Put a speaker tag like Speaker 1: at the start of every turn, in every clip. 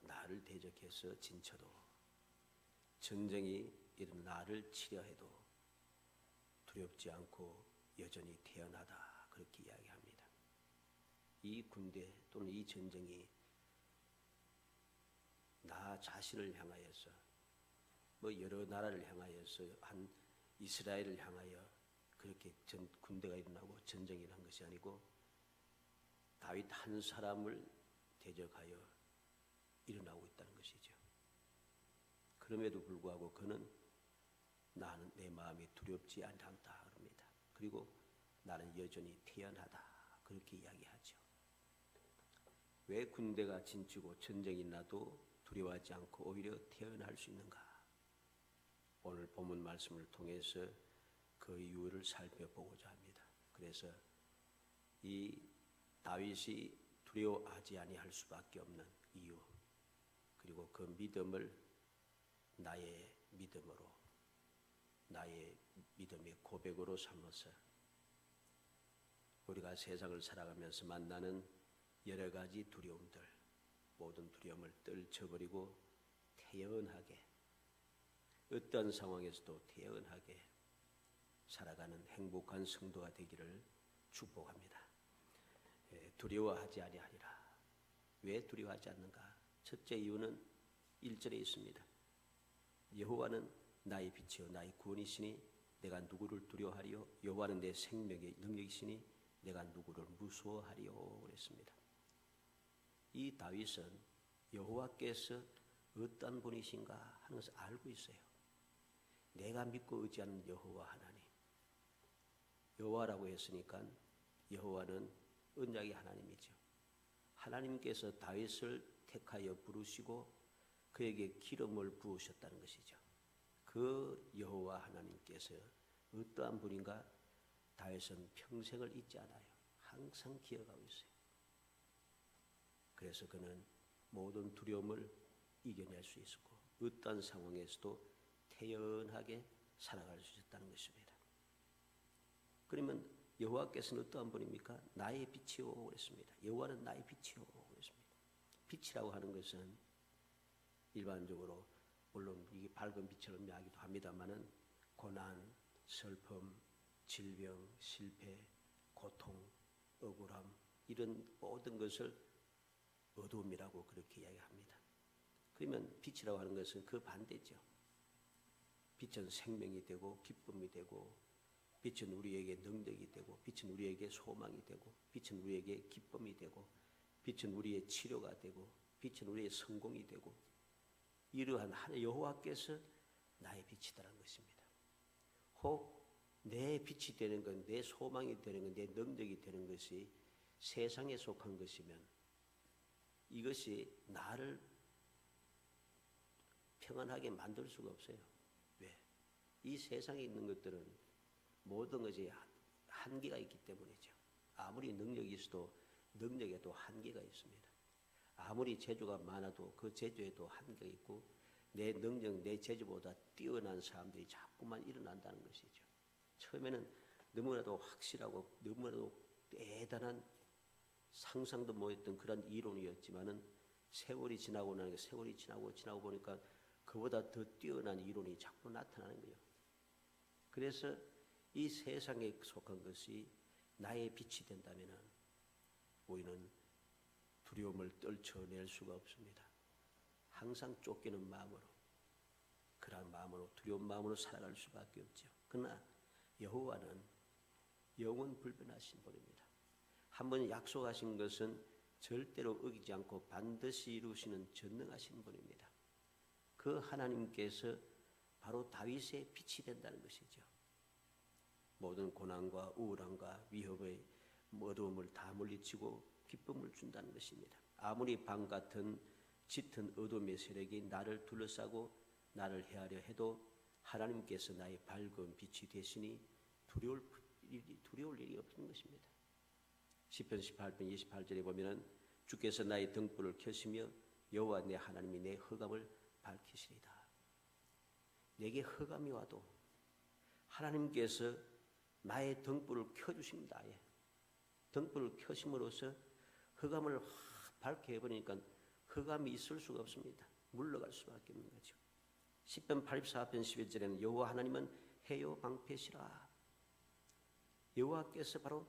Speaker 1: 나를 대적해서 진쳐도, 전쟁이 이런 나를 치려 해도 두렵지 않고 여전히 태연하다, 그렇게 이야기합니다. 이 군대 또는 이 전쟁이 나 자신을 향하여서, 여러 나라를 향하여서, 한 이스라엘을 향하여 그렇게 군대가 일어나고 전쟁이 일어난 것이 아니고 다윗 한 사람을 대적하여 일어나고 있다는 것이죠. 그럼에도 불구하고 그는 나는 내 마음이 두렵지 않다 그럽니다. 그리고 나는 여전히 태연하다, 그렇게 이야기하죠. 왜 군대가 진치고 전쟁이 나도 두려워하지 않고 오히려 태연할 수 있는가? 오늘 본문 말씀을 통해서 그 이유를 살펴보고자 합니다. 그래서 이 다윗이 두려워하지 아니할 수밖에 없는 이유, 그리고 그 믿음을 나의 믿음으로, 나의 믿음의 고백으로 삼아서 우리가 세상을 살아가면서 만나는 여러 가지 두려움들, 모든 두려움을 떨쳐버리고 태연하게, 어떤 상황에서도 태연하게 살아가는 행복한 성도가 되기를 축복합니다. 두려워하지 아니하리라. 왜 두려워하지 않는가? 첫째 이유는 1절에 있습니다. 여호와는 나의 빛이요 나의 구원이시니 내가 누구를 두려워하리요? 여호와는 내 생명의 능력이시니 내가 누구를 무서워하리요? 그랬습니다. 이 다윗은 여호와께서 어떤 분이신가 하는 것을 알고 있어요. 내가 믿고 의지하는 여호와 하나님, 여호와라고 했으니까 여호와는 언약의 하나님이죠. 하나님께서 다윗을 택하여 부르시고 그에게 기름을 부으셨다는 것이죠. 그 여호와 하나님께서 어떠한 분인가? 다윗은 평생을 잊지 않아요. 항상 기억하고 있어요. 그래서 그는 모든 두려움을 이겨낼 수 있었고 어떤 상황에서도 태연하게 살아갈 수 있었다는 것입니다. 그러면 여호와께서는 어떠한 분입니까? 나의 빛이요 그랬습니다. 여호와는 나의 빛이요 그랬습니다. 빛이라고 하는 것은 일반적으로 물론 이게 밝은 빛처럼 이야기도 합니다만은 고난, 슬픔, 질병, 실패, 고통, 억울함, 이런 모든 것을 어두움이라고 그렇게 이야기합니다. 그러면 빛이라고 하는 것은 그 반대죠. 빛은 생명이 되고 기쁨이 되고, 빛은 우리에게 능력이 되고, 빛은 우리에게 소망이 되고, 빛은 우리에게 기쁨이 되고, 빛은 우리의 치료가 되고, 빛은 우리의 성공이 되고, 이러한 여호와께서 나의 빛이다라는 것입니다. 혹 내 빛이 되는 것, 내 소망이 되는 것, 내 능력이 되는 것이 세상에 속한 것이면 이것이 나를 평안하게 만들 수가 없어요. 왜? 이 세상에 있는 것들은 모든 것이 한계가 있기 때문이죠. 아무리 능력이 있어도 능력에도 한계가 있습니다. 아무리 재주가 많아도 그 재주에도 한계가 있고 내 능력, 내 재주보다 뛰어난 사람들이 자꾸만 일어난다는 것이죠. 처음에는 너무나도 확실하고 너무나도 대단한 상상도 못했던 그런 이론이었지만은 세월이 지나고 나니까 세월이 지나고 보니까 그보다 더 뛰어난 이론이 자꾸 나타나는 거예요. 그래서 이 세상에 속한 것이 나의 빛이 된다면은 우리는 두려움을 떨쳐낼 수가 없습니다. 항상 쫓기는 마음으로, 그러한 마음으로, 두려운 마음으로 살아갈 수밖에 없죠. 그러나 여호와는 영원 불변하신 분입니다. 한번 약속하신 것은 절대로 어기지 않고 반드시 이루시는 전능하신 분입니다. 그 하나님께서 바로 다윗의 빛이 된다는 것이죠. 모든 고난과 우울함과 위협의 어두움을 다 물리치고 기쁨을 준다는 것입니다. 아무리 밤 같은 짙은 어둠의 세력이 나를 둘러싸고 나를 해하려 해도 하나님께서 나의 밝은 빛이 되시니 두려울 일이 없는 것입니다. 시편 18편 28절에 보면은 주께서 나의 등불을 켜시며 여호와 내 하나님이 내 흑암을 밝히시리다. 내게 흑암이 와도 하나님께서 나의 등불을 켜주십니다. 등불을 켜심으로써 흑암을 밝게 해버리니까 흑암이 있을 수가 없습니다. 물러갈 수밖에 없는 거죠. 시편 84편 11절에는 여호와 하나님은 해요 방패시라. 여호와께서 바로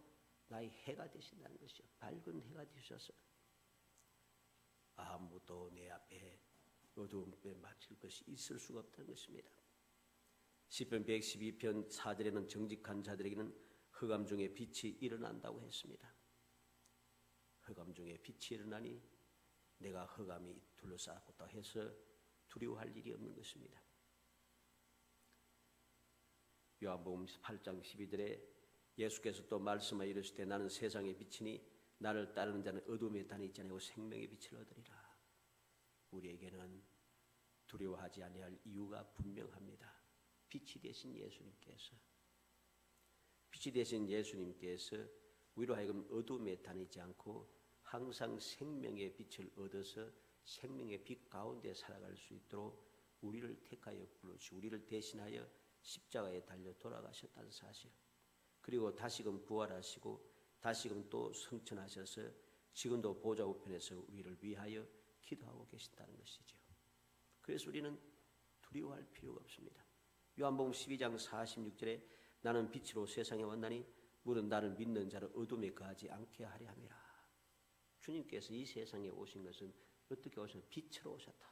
Speaker 1: 나의 해가 되신다는 것이요. 밝은 해가 되셔서 아무도 내 앞에 어두움에 맞출 것이 있을 수가 없다는 것입니다. 시편 112편 4절에는 정직한 자들에게는 흑암 중에 빛이 일어난다고 했습니다. 흑암 중에 빛이 일어나니 내가 흑암이 둘러싸고 해서 두려워할 일이 없는 것입니다. 요한복음 8장 12절에 예수께서 또 말씀하여 이르시되 나는 세상의 빛이니 나를 따르는 자는 어둠에 다니지 아니하고 생명의 빛을 얻으리라. 우리에게는 두려워하지 아니할 이유가 분명합니다. 빛이 되신 예수님께서 우리로 하여금 어둠에 다니지 않고 항상 생명의 빛을 얻어서 생명의 빛 가운데 살아갈 수 있도록 우리를 택하여 부르시고 우리를 대신하여 십자가에 달려 돌아가셨다는 사실, 그리고 다시금 부활하시고 다시금 또 성천하셔서 지금도 보좌 우편에서 우리를 위하여 기도하고 계신다는 것이죠. 그래서 우리는 두려워할 필요가 없습니다. 요한복음 12장 46절에 나는 빛으로 세상에 왔나니 물은 나를 믿는 자를 어둠에 거하지 않게 하려 함이라. 주님께서 이 세상에 오신 것은 어떻게 오셨나? 빛으로 오셨다.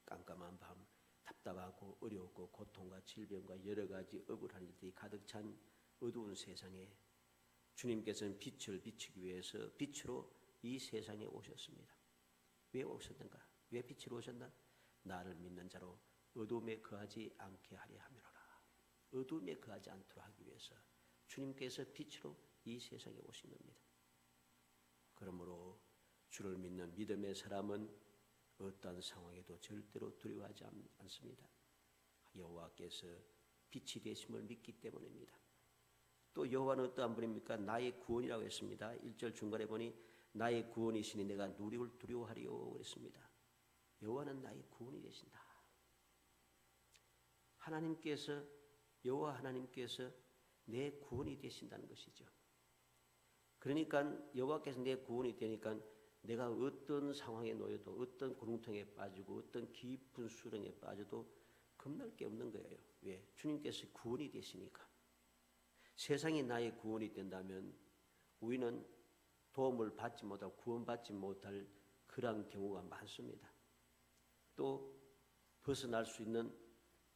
Speaker 1: 깜깜한 밤, 답답하고 어려웠고 고통과 질병과 여러 가지 억울한 일들이 가득 찬 어두운 세상에 주님께서는 빛을 비추기 위해서 빛으로 이 세상에 오셨습니다. 왜 오셨는가? 왜 빛으로 오셨나? 나를 믿는 자로 어둠에 거하지 않게 하려 함이로라. 어둠에 거하지 않도록 하기 위해서 주님께서 빛으로 이 세상에 오신 겁니다. 그러므로 주를 믿는 믿음의 사람은 어떠한 상황에도 절대로 두려워하지 않습니다. 여호와께서 빛이 되심을 믿기 때문입니다. 또 여호와는 어떠한 분입니까? 나의 구원이라고 했습니다. 1절 중간에 보니 나의 구원이시니 내가 누구를 두려워하리요 그랬습니다. 여호와는 나의 구원이 되신다. 여호와 하나님께서 내 구원이 되신다는 것이죠. 그러니까 여호와께서 내 구원이 되니까 내가 어떤 상황에 놓여도 어떤 구렁텅이에 빠지고 어떤 깊은 수렁에 빠져도 겁날 게 없는 거예요. 왜? 주님께서 구원이 되시니까. 세상이 나의 구원이 된다면 우리는 도움을 받지 못하고 구원받지 못할 그러한 경우가 많습니다. 또 벗어날 수 있는,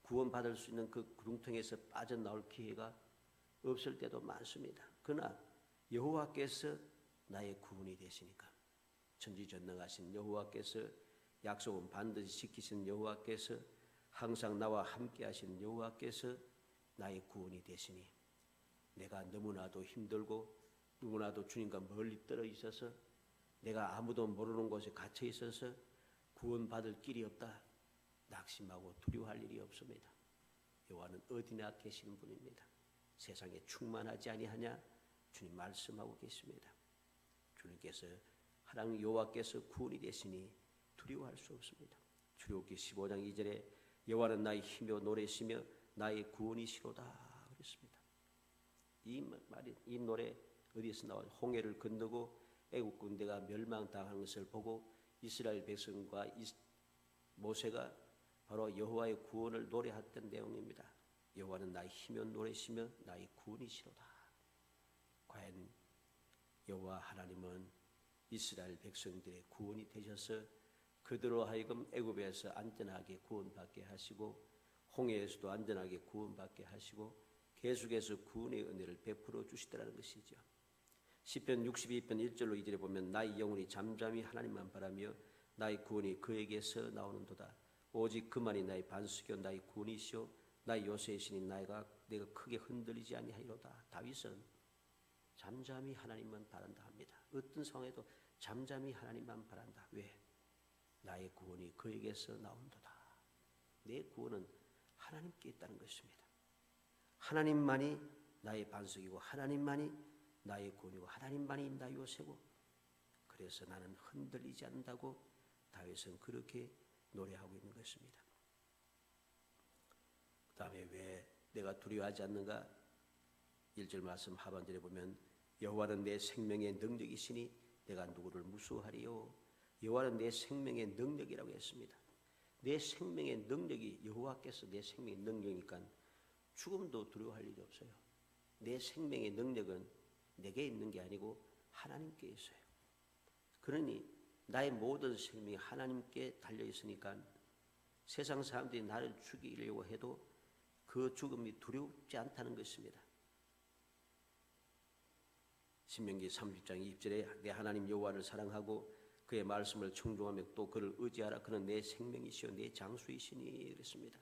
Speaker 1: 구원받을 수 있는 그 구렁텅이에서 빠져나올 기회가 없을 때도 많습니다. 그러나 여호와께서 나의 구원이 되시니까, 천지전능하신 여호와께서, 약속은 반드시 지키신 여호와께서, 항상 나와 함께 하신 여호와께서 나의 구원이 되시니 내가 너무나도 힘들고 누구나도 주님과 멀리 떨어 있어서 내가 아무도 모르는 곳에 갇혀 있어서 구원받을 길이 없다 낙심하고 두려워할 일이 없습니다. 여호와는 어디나 계시는 분입니다. 세상에 충만하지 아니하냐? 주님 말씀하고 계십니다. 주님께서 하나님 여호와께서 구원이 되시니 두려워할 수 없습니다. 출애굽기 15장 2절에 여호와는 나의 힘이요 노래시며 나의 구원이시로다 그랬습니다. 이 노래 어디에서 나와? 홍해를 건너고 애국 군대가 멸망당하는 것을 보고 이스라엘 백성과 모세가 바로 여호와의 구원을 노래했던 내용입니다. 여호와는 나의 힘이요 노래시며 나의 구원이시로다. 과연 여호와 하나님은 이스라엘 백성들의 구원이 되셔서 그들로 하여금 애굽에서 안전하게 구원받게 하시고 홍해에서도 안전하게 구원받게 하시고 계속해서 구원의 은혜를 베풀어 주시더라는 것이죠. 시편 62편 1절로 2절에 보면 나의 영혼이 잠잠히 하나님만 바라며 나의 구원이 그에게서 나오는도다. 오직 그만이 나의 반석이요 나의 구원이시오 나의 요새이시니 내가 크게 흔들리지 아니하리로다. 다윗은 잠잠히 하나님만 바란다 합니다. 어떤 상황에도 잠잠히 하나님만 바란다. 왜? 나의 구원이 그에게서 나온도다. 내 구원은 하나님께 있다는 것입니다. 하나님만이 나의 반석이고 하나님만이 나의 구원이고 하나님만이 나의 요새고, 그래서 나는 흔들리지 않는다고 다윗은 그렇게 노래하고 있는 것입니다. 그 다음에 왜 내가 두려워하지 않는가? 1절 말씀 하반절에 보면 여호와는 내 생명의 능력이시니 내가 누구를 무수하리요? 여호와는 내 생명의 능력이라고 했습니다. 내 생명의 능력이 여호와께서 내 생명의 능력이니까 죽음도 두려워할 일이 없어요. 내 생명의 능력은 내게 있는 게 아니고 하나님께 있어요. 그러니 나의 모든 생명이 하나님께 달려 있으니까 세상 사람들이 나를 죽이려고 해도 그 죽음이 두렵지 않다는 것입니다. 신명기 30장 20절에 내 하나님 여호와를 사랑하고 그의 말씀을 청종하며 또 그를 의지하라. 그는 내 생명이시요 내 장수이시니 그랬습니다.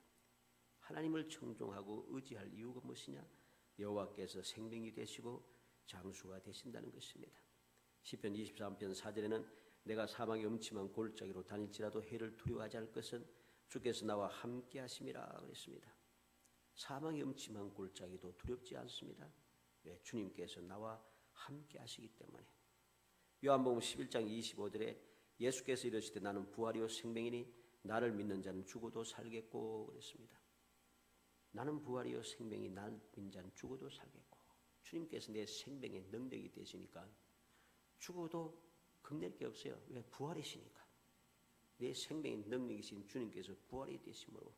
Speaker 1: 하나님을 청종하고 의지할 이유가 무엇이냐? 여호와께서 생명이 되시고 장수가 되신다는 것입니다. 시편 23편 4절에는 내가 사망의 음침한 골짜기로 다닐지라도 해를 두려워하지 않을 것은 주께서 나와 함께 하심이라 그랬습니다. 사망의 음침한 골짜기도 두렵지 않습니다. 왜? 주님께서 나와 함께 하시기 때문에. 요한복음 11장 25절에 예수께서 이르시되 나는 부활이요 생명이니 나를 믿는 자는 죽어도 살겠고 그랬습니다. 나는 부활이요 생명이 나를 믿는 자는 죽어도 살겠고, 주님께서 내 생명의 능력이 되시니까 죽어도 겁낼 게 없어요. 왜? 부활이시니까. 내 생명의 능력이신 주님께서 부활이 되심으로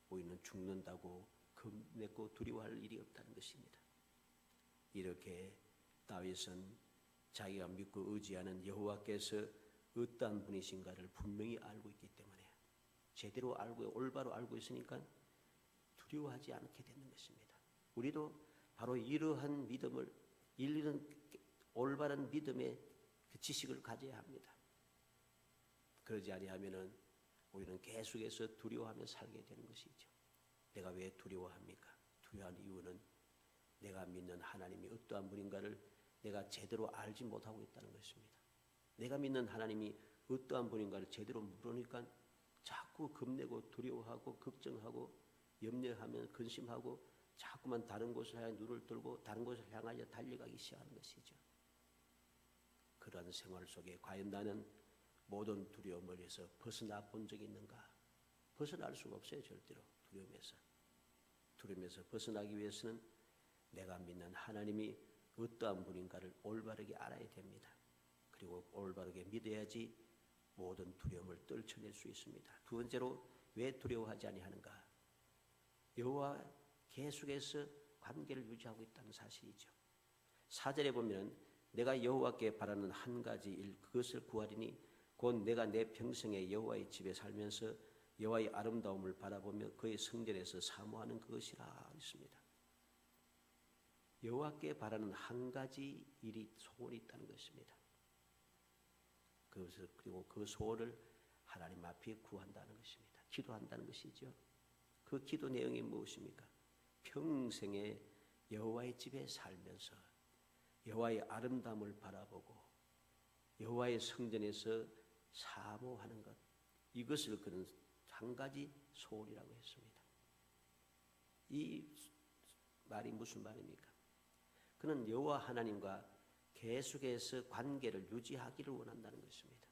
Speaker 1: 우리는 죽는다고 겁내고 두려워할 일이 없다는 것입니다. 이렇게 다윗은 자기가 믿고 의지하는 여호와께서 어떠한 분이신가를 분명히 알고 있기 때문에, 제대로 알고 올바로 알고 있으니까 두려워하지 않게 되는 것입니다. 우리도 바로 이러한 믿음을, 이런 올바른 믿음의 그 지식을 가져야 합니다. 그러지 아니하면은 우리는 계속해서 두려워하며 살게 되는 것이죠. 내가 왜 두려워합니까? 두려워한 이유는 내가 믿는 하나님이 어떠한 분인가를 내가 제대로 알지 못하고 있다는 것입니다. 내가 믿는 하나님이 어떠한 분인가를 제대로 모르니까 자꾸 겁내고 두려워하고 걱정하고 염려하며 근심하고 자꾸만 다른 곳을 향해 눈을 들고 다른 곳을 향하여 달려가기 시작하는 것이죠. 그러한 생활 속에 과연 나는 모든 두려움에서 벗어나 본 적이 있는가? 벗어날 수가 없어요. 절대로 두려움에서 벗어나기 위해서는 내가 믿는 하나님이 어떠한 분인가를 올바르게 알아야 됩니다. 그리고 올바르게 믿어야지 모든 두려움을 떨쳐낼 수 있습니다. 두 번째로 왜 두려워하지 아니하는가? 여호와 계속해서 관계를 유지하고 있다는 사실이죠. 4절에 보면 내가 여호와께 바라는 한 가지 일 그것을 구하리니 곧 내가 내 평생에 여호와의 집에 살면서 여호와의 아름다움을 바라보며 그의 성전에서 사모하는 그것이라 했습니다. 여호와께 바라는 한 가지 일이 소원이 있다는 것입니다. 그리고 그 소원을 하나님 앞에 구한다는 것입니다. 기도한다는 것이죠. 그 기도 내용이 무엇입니까? 평생에 여호와의 집에 살면서 여호와의 아름다움을 바라보고 여호와의 성전에서 사모하는 것, 이것을 그는 한 가지 소원이라고 했습니다. 이 말이 무슨 말입니까? 그는 여호와 하나님과 계속해서 관계를 유지하기를 원한다는 것입니다.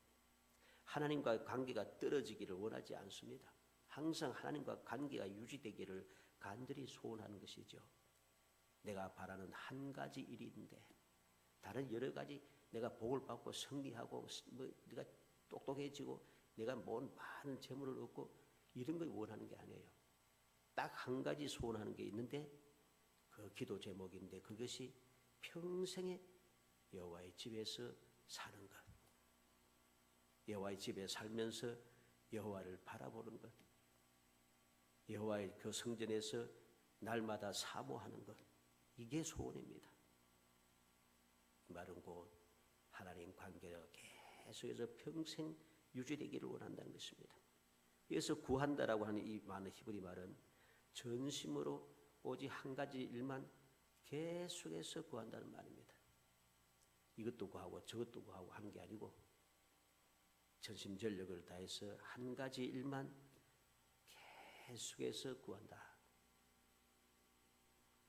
Speaker 1: 하나님과 관계가 떨어지기를 원하지 않습니다. 항상 하나님과 관계가 유지되기를 간절히 소원하는 것이죠. 내가 바라는 한 가지 일인데 다른 여러 가지 내가 복을 받고 승리하고 내가 똑똑해지고 내가 많은 재물을 얻고 이런 걸 원하는 게 아니에요. 딱 한 가지 소원하는 게 있는데 그 기도 제목인데 그것이 평생에 여호와의 집에서 사는 것, 여호와의 집에 살면서 여호와를 바라보는 것, 여호와의 그 성전에서 날마다 사모하는 것, 이게 소원입니다. 이 말은 곧 하나님 관계가 계속해서 평생 유지되기를 원한다는 것입니다. 그래서 구한다라고 하는 이 많은 히브리 말은 전심으로 오직 한 가지 일만 계속해서 구한다는 말입니다. 이것도 구하고 저것도 구하고 하는 게 아니고 전심전력을 다해서 한 가지 일만 계속해서 구한다.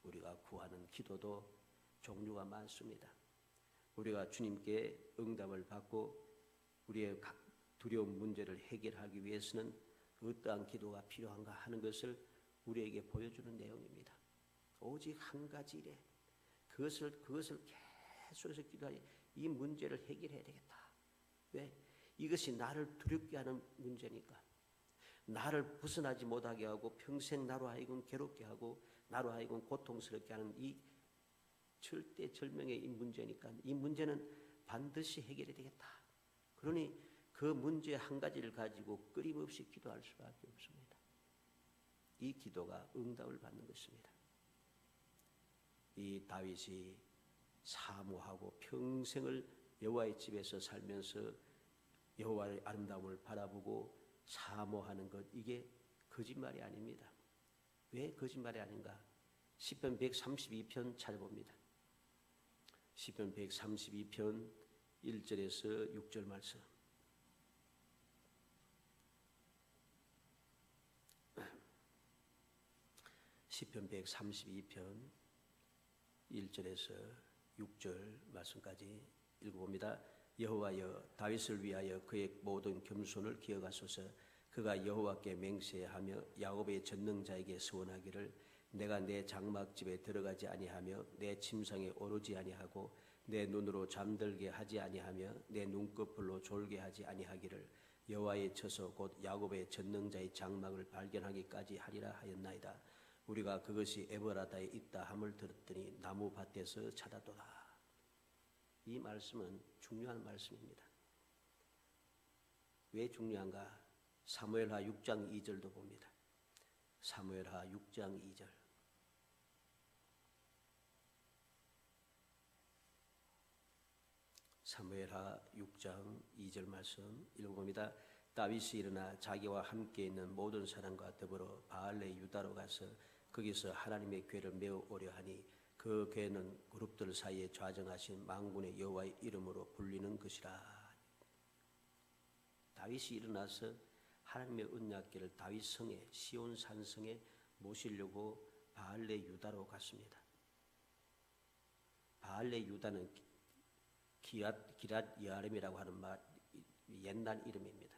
Speaker 1: 우리가 구하는 기도도 종류가 많습니다. 우리가 주님께 응답을 받고 우리의 각 두려운 문제를 해결하기 위해서는 어떠한 기도가 필요한가 하는 것을 우리에게 보여주는 내용입니다. 오직 한 가지 일에 그것을 계속해서 기도하니 이 문제를 해결해야 되겠다. 왜? 이것이 나를 두렵게 하는 문제니까, 나를 벗어나지 못하게 하고 평생 나로 하여금 괴롭게 하고 나로 하여금 고통스럽게 하는 이 절대절명의 이 문제니까 이 문제는 반드시 해결이 되겠다. 그러니 그 문제 한 가지를 가지고 끊임없이 기도할 수밖에 없습니다. 이 기도가 응답을 받는 것입니다. 이 다윗이 사모하고 평생을 여호와의 집에서 살면서 여호와의 아름다움을 바라보고 사모하는 것, 이게 거짓말이 아닙니다. 왜 거짓말이 아닌가? 시편 132편 찾아봅니다. 시편 132편 1절에서 6절 말씀. 시편 132편 1절에서 6절 말씀까지 읽어봅니다. 여호와여, 다윗을 위하여 그의 모든 겸손을 기억하소서. 그가 여호와께 맹세하며 야곱의 전능자에게 서원하기를 내가 내 장막집에 들어가지 아니하며 내 침상에 오르지 아니하고 내 눈으로 잠들게 하지 아니하며 내 눈꺼풀로 졸게 하지 아니하기를 여호와의 처소 곧 야곱의 전능자의 장막을 발견하기까지 하리라 하였나이다. 우리가 그것이 에버라다에 있다 함을 들었더니 나무 밭에서 찾았도다. 이 말씀은 중요한 말씀입니다. 왜 중요한가? 사무엘하 6장 2절도 봅니다. 사무엘하 6장 2절. 사무엘하 6장 2절 말씀 읽어봅니다. 다윗이 일어나 자기와 함께 있는 모든 사람과 더불어 바알레 유다로 가서 거기서 하나님의 궤를 메어 오려 하니 그 궤는 그룹들 사이에 좌정하신 만군의 여호와의 이름으로 불리는 것이라. 다윗이 일어나서 하나님의 언약궤를 다윗 성에 시온 산성에 모시려고 바알레 유다로 갔습니다. 바알레 유다는 기랏 여아림이라고 하는 말, 옛날 이름입니다.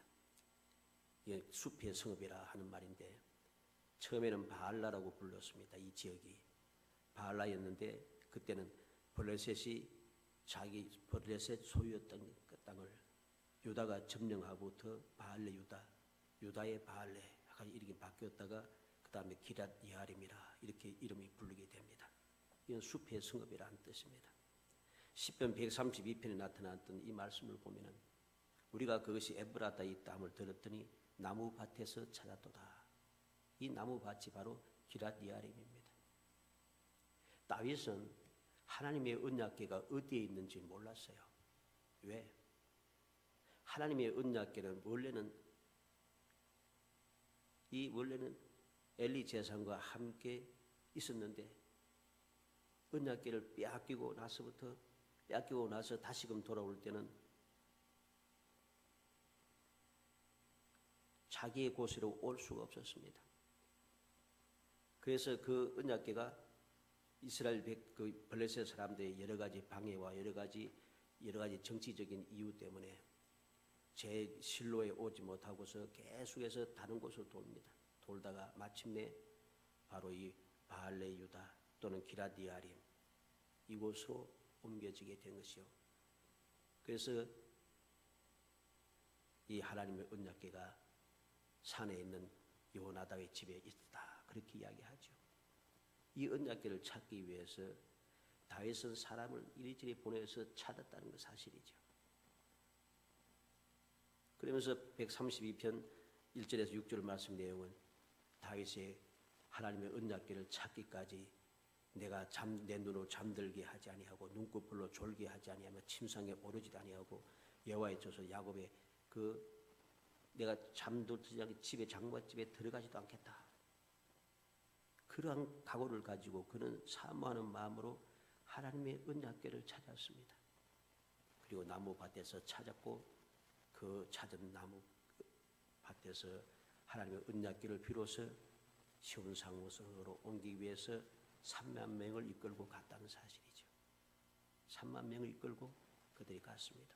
Speaker 1: 숲의 성읍이라 하는 말인데 처음에는 바알라라고 불렀습니다. 이 지역이 바알라였는데 그때는 블레셋이 자기 블레셋 소유였던 그 땅을 유다가 점령하고부터 바알레 유다의 바알레 이렇게 바뀌었다가 그 다음에 기랏 여아림이라 이렇게 이름이 불리게 됩니다. 이건 숲의 성읍이라는 뜻입니다. 시편 132편에 나타났던 이 말씀을 보면은 우리가 그것이 에브라다에 있다 함을 들었더니 나무 밭에서 찾았도다. 이 나무 밭이 바로 기랏 여아림입니다. 다윗은 하나님의 언약궤가 어디에 있는지 몰랐어요. 왜? 하나님의 언약궤는 원래는 엘리 제사장과 함께 있었는데 언약궤를 빼앗기고 나서 다시금 돌아올 때는 자기의 곳으로 올 수가 없었습니다. 그래서 그 언약궤가 이스라엘 그 블레셋 사람들의 여러 가지 방해와 여러 가지 정치적인 이유 때문에 제 실로에 오지 못하고서 계속해서 다른 곳으로 돕니다. 돌다가 마침내 바로 이 바알레 유다 또는 기랏 여아림 이곳으로 옮겨지게 된 것이요. 그래서 이 하나님의 언약궤가 산에 있는 여호나답의 집에 있다. 그렇게 이야기하죠. 이 언약궤를 찾기 위해서 다윗은 사람을 이리저리 보내서 찾았다는 것 사실이죠. 그러면서 132편 1절에서 6절 말씀 내용은 다윗의 하나님의 언약궤를 찾기까지 내가 내 눈으로 잠들게 하지 아니하고 눈꺼풀로 졸게 하지 아니하며 침상에 오르지도 아니하고 여호와의 처소 야곱의 내가 잠들지 않게 집에 장막집에 들어가지도 않겠다. 그러한 각오를 가지고 그는 사모하는 마음으로 하나님의 언약궤를 찾았습니다. 그리고 나무 밭에서 찾았고 그 찾은 나무 밭에서 하나님의 언약궤를 비로소 시온 상고성으로 옮기기 위해서 3만 명을 이끌고 갔다는 사실이죠. 3만 명을 이끌고 그들이 갔습니다.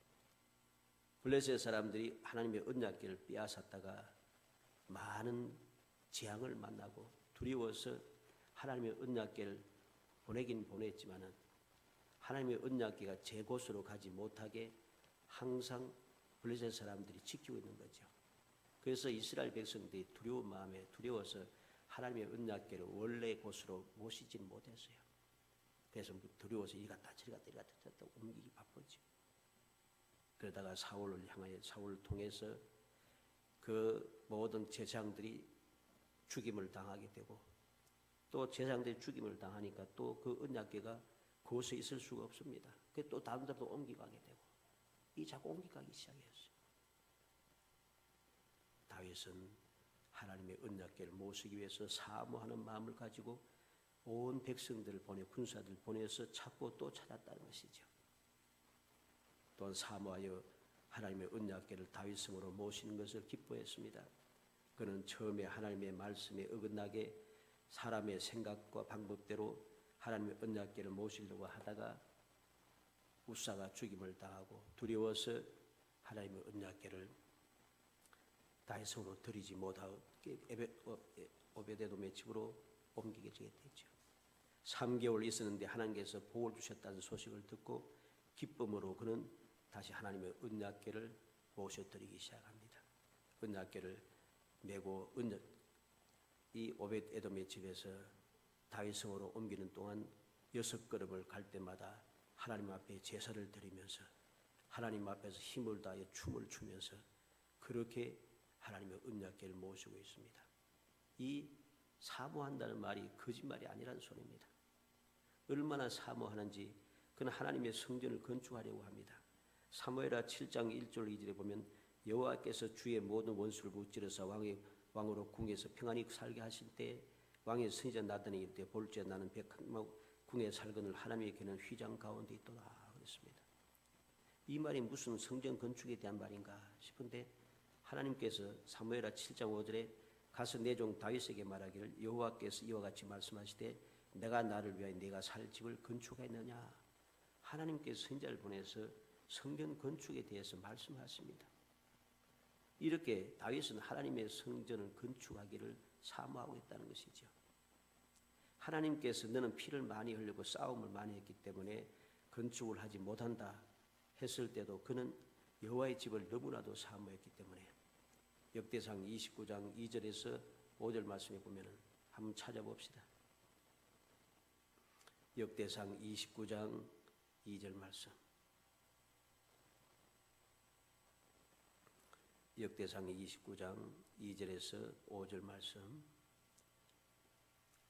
Speaker 1: 블레셋 사람들이 하나님의 언약궤를 빼앗았다가 많은 재앙을 만나고 두려워서 하나님의 언약궤를 보내긴 보냈지만은 하나님의 언약궤가 제 곳으로 가지 못하게 항상 블레셋 사람들이 지키고 있는 거죠. 그래서 이스라엘 백성들이 두려운 마음에 두려워서 하나님의 언약궤를 원래 곳으로 모시지는 못했어요. 그래서 두려워서 이리 갔다 저리 갔다 이리 갔다 저리 갔다 옮기기 바쁘죠. 그러다가 사울을 향하여 사울을 통해서 그 모든 제사장들이 죽임을 당하게 되고 또 제사장들이 죽임을 당하니까 또 그 언약궤가 그곳에 있을 수가 없습니다. 그 또 다른 데로 옮겨가게 되고 이 자꾸 옮겨가기 시작했어요. 다윗은 하나님의 언약궤를 모시기 위해서 사모하는 마음을 가지고 온 백성들을 보내 군사들을 보내서 찾고 또 찾았다는 것이죠. 또한 사모하여 하나님의 언약궤를 다윗성으로 모시는 것을 기뻐했습니다. 그는 처음에 하나님의 말씀에 어긋나게 사람의 생각과 방법대로 하나님의 언약궤를 모시려고 하다가 우사가 죽임을 당하고 두려워서 하나님의 언약궤를 다윗성으로 드리지 못하고 오베데돔의 집으로 옮기게 됐죠. 3개월 있었는데 하나님께서 복을 주셨다는 소식을 듣고 기쁨으로 그는 다시 하나님의 언약궤를 모셔드리기 시작합니다. 언약궤를 메고 이 오벳에돔의 집에서 다윗성으로 옮기는 동안 6걸음을 갈 때마다 하나님 앞에 제사를 드리면서 하나님 앞에서 힘을 다하여 춤을 추면서 그렇게 하나님의 언약궤를 모시고 있습니다. 이 사모한다는 말이 거짓말이 아니라는 소리입니다. 얼마나 사모하는지 그는 하나님의 성전을 건축하려고 합니다. 사무엘하 7장 1절 2절에 보면 여호와께서 주의 모든 원수를 무찌르사 왕으로 궁에서 평안히 살게 하실 때 왕의 선지자 나단이 이르되 볼지어 나는 궁의 살건을 하나님의 궤는 휘장 가운데 있도다 그랬습니다. 이 말이 무슨 성전 건축에 대한 말인가 싶은데 하나님께서 사무엘하 7장 5절에 가서 내 종 다윗에게 말하기를 여호와께서 이와 같이 말씀하시되 내가 나를 위하여 네가 살 집을 건축하였느냐. 하나님께서 선지자를 보내서 성전 건축에 대해서 말씀하십니다. 이렇게 다윗은 하나님의 성전을 건축하기를 사모하고 있다는 것이죠. 하나님께서 너는 피를 많이 흘리고 싸움을 많이 했기 때문에 건축을 하지 못한다 했을 때도 그는 여호와의 집을 너무나도 사모했기 때문에 역대상 29장 2절에서 5절 말씀에 보면 한번 찾아봅시다. 역대상 29장 2절 말씀. 역대상 29장 2절에서 5절 말씀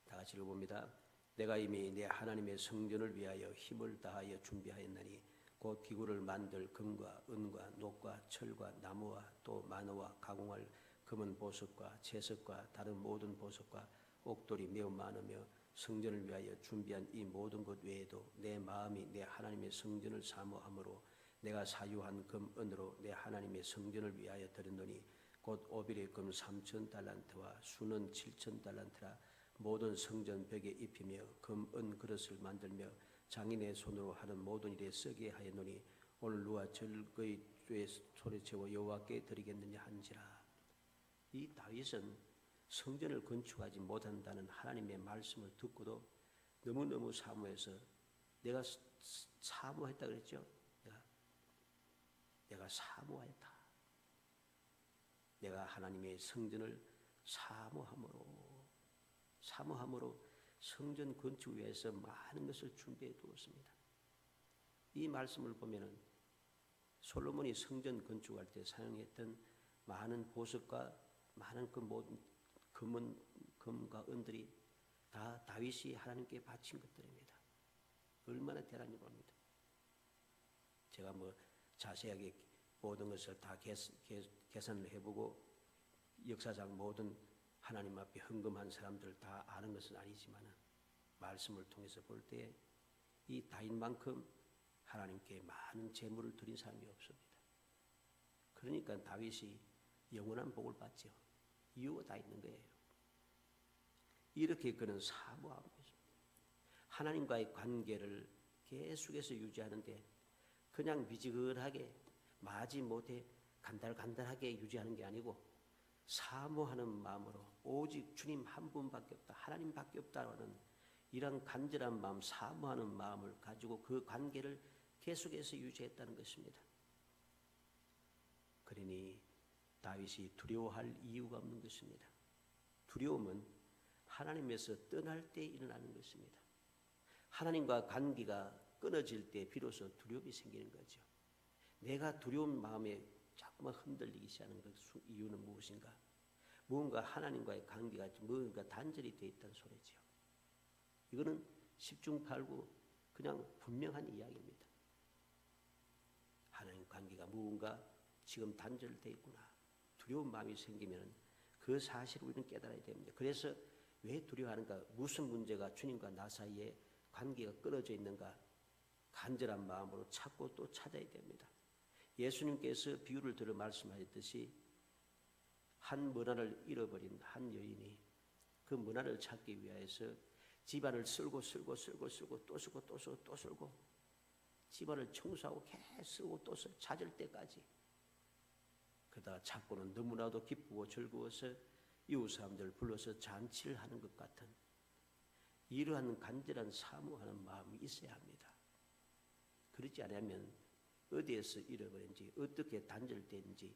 Speaker 1: 다 같이 읽어봅니다. 내가 이미 내 하나님의 성전을 위하여 힘을 다하여 준비하였나니 곧 기구를 만들 금과 은과 녹과 철과 나무와 또 만화와 가공할 금은 보석과 채석과 다른 모든 보석과 옥돌이 매우 많으며 성전을 위하여 준비한 이 모든 것 외에도 내 마음이 내 하나님의 성전을 사모함으로 내가 사유한 금 은으로 내 하나님의 성전을 위하여 드렸노니 곧 오빌의 금 3,000달란트와 수는 7,000달란트라 모든 성전 벽에 입히며 금 은 그릇을 만들며 장인의 손으로 하는 모든 일에 쓰게 하였노니 오늘 누가 절거의 쇠에 소리치고 여호와께 드리겠느냐 한지라. 이 다윗은 성전을 건축하지 못한다는 하나님의 말씀을 듣고도 너무너무 사모해서 내가 사모했다 그랬죠. 내가 사모하였다. 내가 하나님의 성전을 사모함으로 성전 건축 위해서 많은 것을 준비해 두었습니다. 이 말씀을 보면은 솔로몬이 성전 건축할 때 사용했던 많은 보석과 많은 그 모든 금과 은들이 다 다윗이 하나님께 바친 것들입니다. 얼마나 대단히 봅니다. 제가 자세하게 모든 것을 다 계산을 해보고 역사상 모든 하나님 앞에 헌금한 사람들 다 아는 것은 아니지만 말씀을 통해서 볼 때 이 다윗만큼 하나님께 많은 재물을 드린 사람이 없습니다. 그러니까 다윗이 영원한 복을 받죠. 이유가 다 있는 거예요. 이렇게 그는 사모하고 있습니다. 하나님과의 관계를 계속해서 유지하는데 그냥 미지근하게 마지못해 간달간달하게 유지하는 게 아니고 사모하는 마음으로 오직 주님 한 분밖에 없다, 하나님밖에 없다는 이런 간절한 마음, 사모하는 마음을 가지고 그 관계를 계속해서 유지했다는 것입니다. 그러니 다윗이 두려워할 이유가 없는 것입니다. 두려움은 하나님에서 떠날 때 일어나는 것입니다. 하나님과 관계가 끊어질 때 비로소 두려움이 생기는 거죠. 내가 두려운 마음에 자꾸만 흔들리기 시작하는 그 이유는 무엇인가? 무언가 하나님과의 관계가 무언가 단절이 되어 있다는 소리죠. 이거는 십중팔구 그냥 분명한 이야기입니다. 하나님 관계가 무언가 지금 단절되어 있구나. 두려운 마음이 생기면 그 사실을 우리는 깨달아야 됩니다. 그래서 왜 두려워하는가? 무슨 문제가 주님과 나 사이에 관계가 끊어져 있는가? 간절한 마음으로 찾고 또 찾아야 됩니다. 예수님께서 비유를 들어 말씀하셨듯이 한 문화를 잃어버린 한 여인이 그 문화를 찾기 위해서 집안을 쓸고 또 쓸고 집안을 청소하고 계속 쓰고 또 찾을 때까지 그러다 찾고는 너무나도 기쁘고 즐거워서 이웃 사람들을 불러서 잔치를 하는 것 같은 이러한 간절한 사모하는 마음이 있어야 합니다. 그렇지 않으면 어디에서 잃어버린지 어떻게 단절된지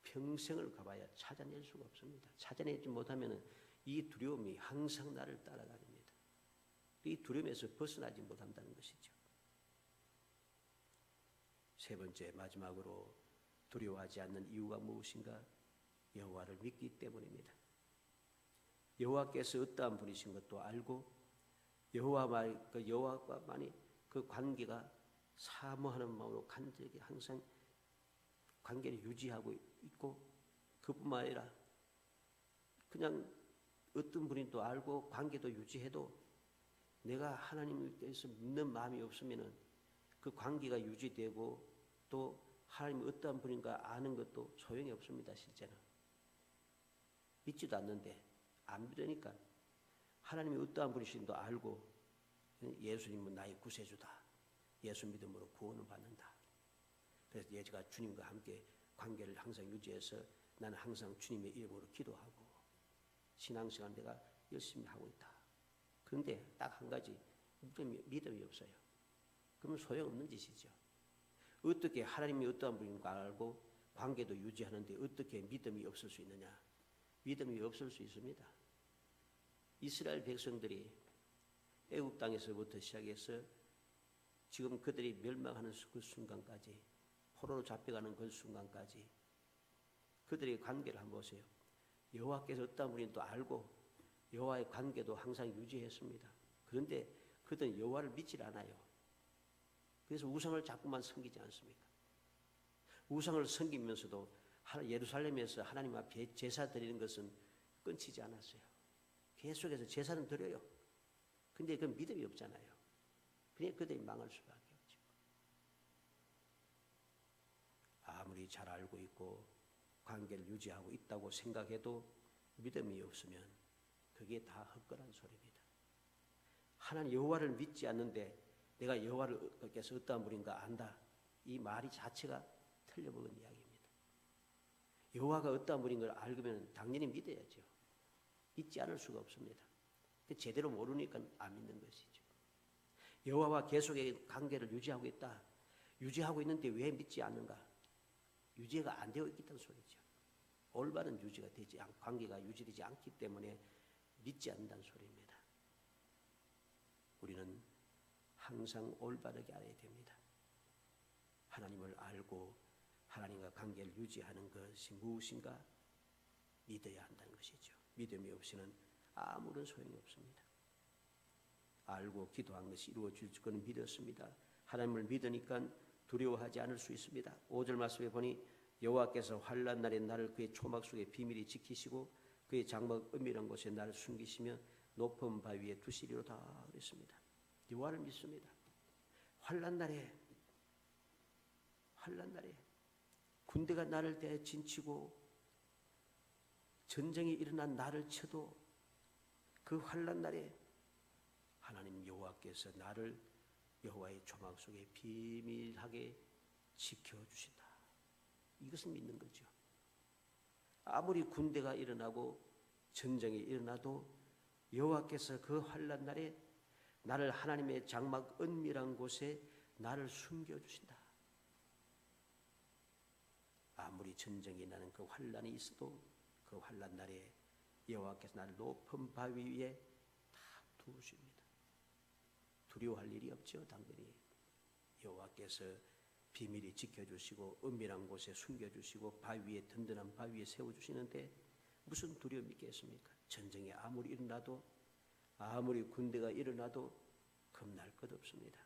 Speaker 1: 평생을 가봐야 찾아낼 수가 없습니다. 찾아내지 못하면 이 두려움이 항상 나를 따라다닙니다. 이 두려움에서 벗어나지 못한다는 것이죠. 세 번째 마지막으로 두려워하지 않는 이유가 무엇인가? 여호와를 믿기 때문입니다. 여호와께서 어떠한 분이신 것도 알고 여호와만이 그 관계가 사모하는 마음으로 간절히 항상 관계를 유지하고 있고 그뿐만 아니라 그냥 어떤 분인도 알고 관계도 유지해도 내가 하나님에 대해서 믿는 마음이 없으면 그 관계가 유지되고 또 하나님이 어떠한 분인가 아는 것도 소용이 없습니다. 실제는 믿지도 않는데 안 믿으니까 하나님이 어떠한 분이신도 알고 예수님은 나의 구세주다. 예수 믿음으로 구원을 받는다. 그래서 예지가 주님과 함께 관계를 항상 유지해서 나는 항상 주님의 이름으로 기도하고 신앙생활 내가 열심히 하고 있다. 그런데 딱 한 가지 믿음이 없어요. 그러면 소용없는 짓이죠. 어떻게 하나님이 어떠한 분인가 알고 관계도 유지하는데 어떻게 믿음이 없을 수 있느냐? 믿음이 없을 수 있습니다. 이스라엘 백성들이 애굽 땅에서부터 시작해서 지금 그들이 멸망하는 그 순간까지 포로로 잡혀가는 그 순간까지 그들의 관계를 한번 보세요. 여호와께서 어떤 분인도 알고 여호와의 관계도 항상 유지했습니다. 그런데 그들은 여호와를 믿질 않아요. 그래서 우상을 자꾸만 섬기지 않습니까? 우상을 섬기면서도 예루살렘에서 하나님 앞에 제사 드리는 것은 끊치지 않았어요. 계속해서 제사는 드려요. 근데 그 믿음이 없잖아요. 그냥 그들이 망할 수밖에 없죠. 아무리 잘 알고 있고 관계를 유지하고 있다고 생각해도 믿음이 없으면 그게 다 헛걸한 소리입니다. 하나님 여호와를 믿지 않는데 내가 여호와께서 어떠한 분인가 안다. 이 말이 자체가 틀려먹은 이야기입니다. 여호와가 어떠한 분인 걸 알면 당연히 믿어야죠. 믿지 않을 수가 없습니다. 제대로 모르니까 안 믿는 것이죠. 여호와와 계속의 관계를 유지하고 있다. 유지하고 있는데 왜 믿지 않는가? 유지가 안 되어 있다는 소리죠. 올바른 유지가 되지 관계가 유지되지 않기 때문에 믿지 않는다는 소리입니다. 우리는 항상 올바르게 알아야 됩니다. 하나님을 알고 하나님과 관계를 유지하는 것이 무엇인가 믿어야 한다는 것이죠. 믿음이 없이는 아무런 소용이 없습니다. 알고 기도한 것이 이루어질 거는 믿었습니다. 하나님을 믿으니까 두려워하지 않을 수 있습니다. 5절 말씀에 보니 여호와께서 환난 날에 나를 그의 초막 속에 비밀히 지키시고 그의 장막 은밀한 곳에 나를 숨기시며 높은 바위 위에 두시리로다 그랬습니다. 여호와를 믿습니다. 환난 날에 군대가 나를 대해 진치고 전쟁이 일어난 나를 쳐도 그 환난 날에 하나님 여호와께서 나를 여호와의 조막 속에 비밀하게 지켜주신다. 이것을 믿는 거죠. 아무리 군대가 일어나고 전쟁이 일어나도 여호와께서 그 환난 날에 나를 하나님의 장막 은밀한 곳에 나를 숨겨주신다. 아무리 전쟁이 나는 그 환란이 있어도 그 환란 날에 여호와께서 나를 높은 바위 위에 다 두십니다. 두려워할 일이 없죠. 당연히 여호와께서 비밀히 지켜주시고 은밀한 곳에 숨겨주시고 바위 위에 든든한 바위 위에 세워주시는데 무슨 두려움이 있겠습니까? 전쟁이 아무리 일어나도 아무리 군대가 일어나도 겁날 것 없습니다.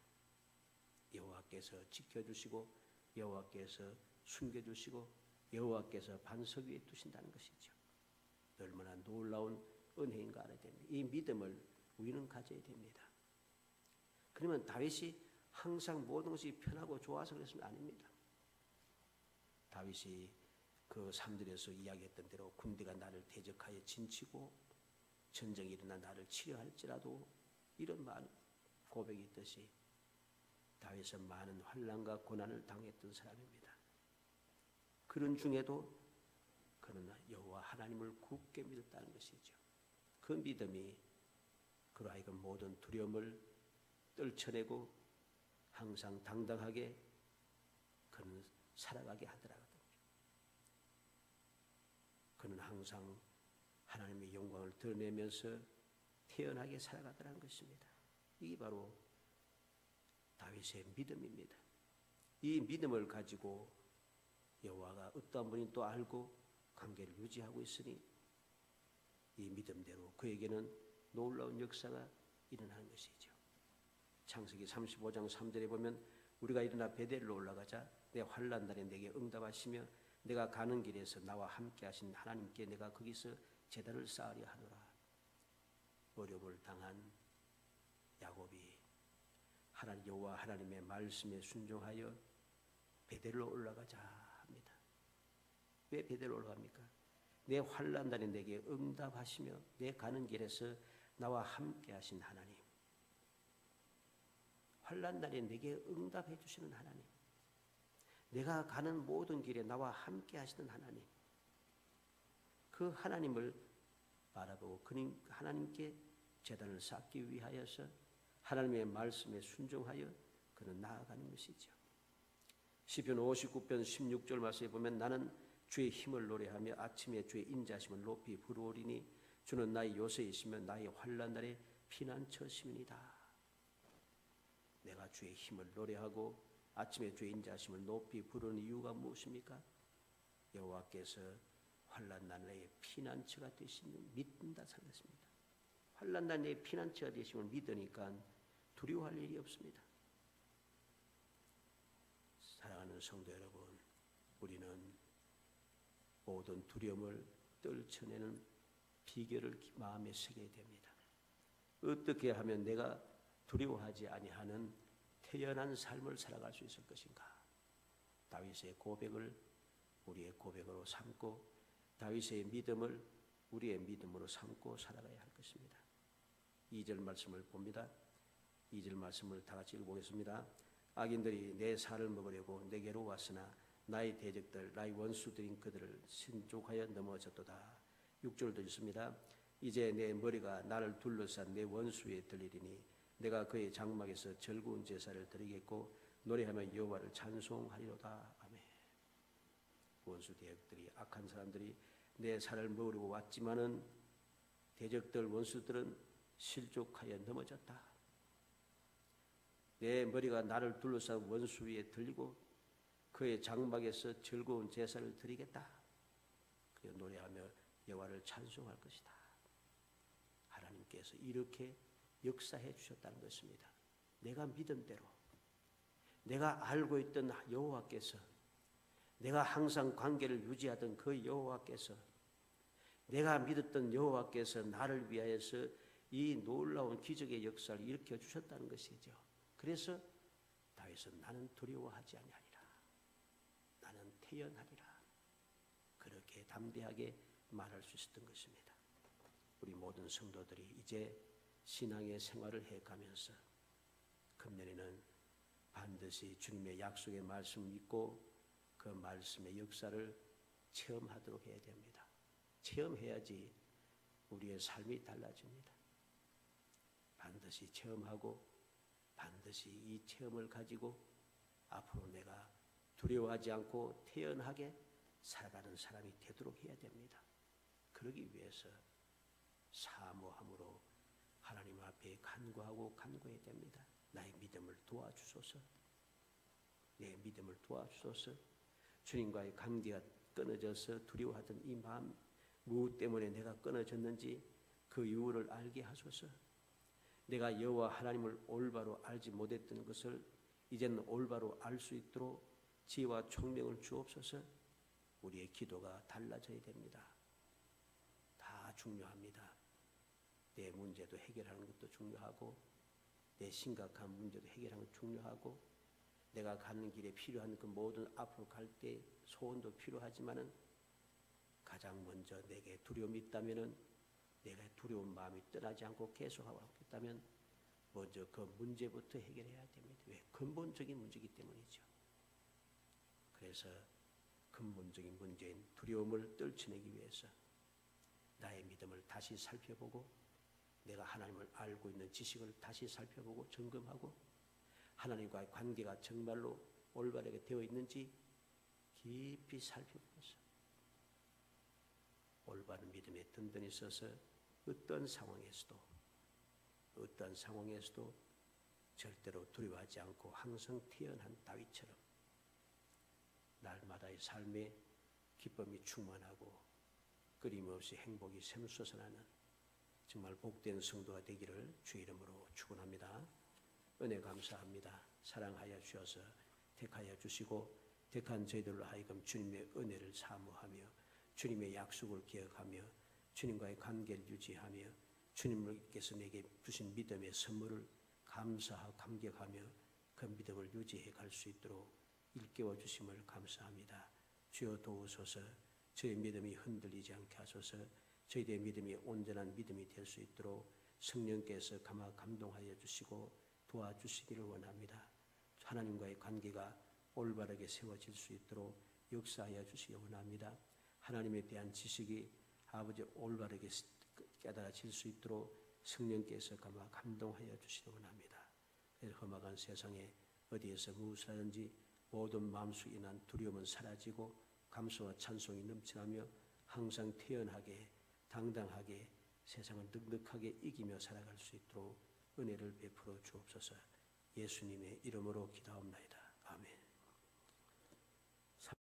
Speaker 1: 여호와께서 지켜주시고 여호와께서 숨겨주시고 여호와께서 반석 위에 두신다는 것이죠. 얼마나 놀라운 은혜인가 알아야 됩니다. 이 믿음을 우리는 가져야 됩니다. 그러면 다윗이 항상 모든 것이 편하고 좋아서 그랬으면 아닙니다. 다윗이 그 3절에서 이야기했던 대로 군대가 나를 대적하여 진치고 전쟁이 일어나 나를 치려 할지라도 이런 말 고백이 있듯이 다윗은 많은 환난과 고난을 당했던 사람입니다. 그런 중에도 그는 여호와 하나님을 굳게 믿었다는 것이죠. 그 믿음이 그로 하여금 모든 두려움을 떨쳐내고 항상 당당하게 그는 살아가게 하더라고요. 그는 항상 하나님의 영광을 드러내면서 태연하게 살아가더라는 것입니다. 이게 바로 다윗의 믿음입니다. 이 믿음을 가지고 여호와가 어떠한 분인 또 알고 관계를 유지하고 있으니 이 믿음대로 그에게는 놀라운 역사가 일어나는 것이죠. 창세기 35장 3절에 보면 우리가 일어나 베델로 올라가자 내 환난 날에 내게 응답하시며 내가 가는 길에서 나와 함께 하신 하나님께 내가 거기서 제단을 쌓으려 하노라. 어려움을 당한 야곱이 하나님 여호와 하나님의 말씀에 순종하여 베델로 올라가자 합니다. 왜 베델로 올라갑니까? 내 환난 날에 내게 응답하시며 내 가는 길에서 나와 함께 하신 하나님, 환난 날에 내게 응답해 주시는 하나님, 내가 가는 모든 길에 나와 함께 하시는 하나님, 그 하나님을 바라보고 그 하나님께 제단을 쌓기 위하여서 하나님의 말씀에 순종하여 그는 나아가는 것이죠. 시편 59편 16절 말씀에 보면 나는 주의 힘을 노래하며 아침에 주의 인자심을 높이 부르오리니 주는 나의 요새이시며 나의 환난 날에 피난처시니이다. 내가 주의 힘을 노래하고 아침에 주의 인자심을 높이 부르는 이유가 무엇입니까? 여호와께서 환난 날에 피난처가 되시는 믿는다 생각했습니다. 환난 날에 피난처가 되심을 믿으니까 두려워할 일이 없습니다. 사랑하는 성도 여러분, 우리는 모든 두려움을 떨쳐내는 비결을 마음에 새겨야 됩니다. 어떻게 하면 내가 두려워하지 아니하는 태연한 삶을 살아갈 수 있을 것인가? 다윗의 고백을 우리의 고백으로 삼고 다윗의 믿음을 우리의 믿음으로 삼고 살아가야 할 것입니다. 2절 말씀을 봅니다. 2절 말씀을 다 같이 읽어보겠습니다. 악인들이 내 살을 먹으려고 내게로 왔으나 나의 대적들 나의 원수들인 그들을 신족하여 넘어졌도다. 6절도 있습니다. 이제 내 머리가 나를 둘러싼 내 원수에 들리리니 내가 그의 장막에서 즐거운 제사를 드리겠고 노래하며 여호와를 찬송하리로다. 아멘. 원수 대적들이 악한 사람들이 내 살을 먹으려고 왔지만은 대적들 원수들은 실족하여 넘어졌다. 내 머리가 나를 둘러싼 원수 위에 들리고 그의 장막에서 즐거운 제사를 드리겠다. 그 노래하며 여호와를 찬송할 것이다. 하나님께서 이렇게 역사해 주셨다는 것입니다. 내가 믿은 대로 내가 알고 있던 여호와께서 내가 항상 관계를 유지하던 그 여호와께서 내가 믿었던 여호와께서 나를 위하여서 이 놀라운 기적의 역사를 일으켜 주셨다는 것이죠. 그래서 다윗은 나는 두려워하지 아니하리라. 나는 태연하리라. 그렇게 담대하게 말할 수 있었던 것입니다. 우리 모든 성도들이 이제 신앙의 생활을 해가면서 금년에는 반드시 주님의 약속의 말씀을 믿고 그 말씀의 역사를 체험하도록 해야 됩니다. 체험해야지 우리의 삶이 달라집니다. 반드시 체험하고 반드시 이 체험을 가지고 앞으로 내가 두려워하지 않고 태연하게 살아가는 사람이 되도록 해야 됩니다. 그러기 위해서 사모함으로 하나님 앞에 간구하고 간구해야 됩니다. 나의 믿음을 도와주소서. 내 믿음을 도와주소서. 주님과의 관계가 끊어져서 두려워하던 이 마음, 무엇 때문에 내가 끊어졌는지 그 이유를 알게 하소서. 내가 여호와 하나님을 올바로 알지 못했던 것을 이제는 올바로 알 수 있도록 지혜와 총명을 주옵소서. 우리의 기도가 달라져야 됩니다. 다 중요합니다. 내 문제도 해결하는 것도 중요하고, 내 심각한 문제도 해결하는 것도 중요하고, 내가 가는 길에 필요한 그 모든 앞으로 갈 때 소원도 필요하지만은 가장 먼저 내게 두려움이 있다면은, 내가 두려운 마음이 떠나지 않고 계속하고 있다면 먼저 그 문제부터 해결해야 됩니다. 왜? 근본적인 문제이기 때문이죠. 그래서 근본적인 문제인 두려움을 떨쳐내기 위해서 나의 믿음을 다시 살펴보고, 내가 하나님을 알고 있는 지식을 다시 살펴보고 점검하고, 하나님과의 관계가 정말로 올바르게 되어 있는지 깊이 살펴보면서 올바른 믿음에 든든히 서서 어떤 상황에서도 절대로 두려워하지 않고 항상 태연한 다윗처럼 날마다의 삶에 기쁨이 충만하고 끊임없이 행복이 샘솟아나는 정말 복된 성도가 되기를 주의 이름으로 축원합니다. 은혜 감사합니다. 사랑하여 주셔서 택하여 주시고 택한 저희들로 하여금 주님의 은혜를 사모하며 주님의 약속을 기억하며 주님과의 관계를 유지하며 주님께서 내게 주신 믿음의 선물을 감사하고 감격하며 그 믿음을 유지해 갈 수 있도록 일깨워 주심을 감사합니다. 주여 도우소서. 저희 믿음이 흔들리지 않게 하소서. 저희들의 믿음이 온전한 믿음이 될 수 있도록 성령께서 감동하여 주시고 도와주시기를 원합니다. 하나님과의 관계가 올바르게 세워질 수 있도록 역사하여 주시기 원합니다. 하나님에 대한 지식이 아버지 올바르게 깨달아질 수 있도록 성령께서 감동하여 주시기 원합니다. 그래서 험악한 세상에 어디에서 무엇을 하든지 모든 마음속에 난 두려움은 사라지고 감사와 찬송이 넘쳐나며 항상 태연하게 당당하게 세상을 넉넉하게 이기며 살아갈 수 있도록 은혜를 베풀어 주옵소서. 예수님의 이름으로 기도하옵나이다.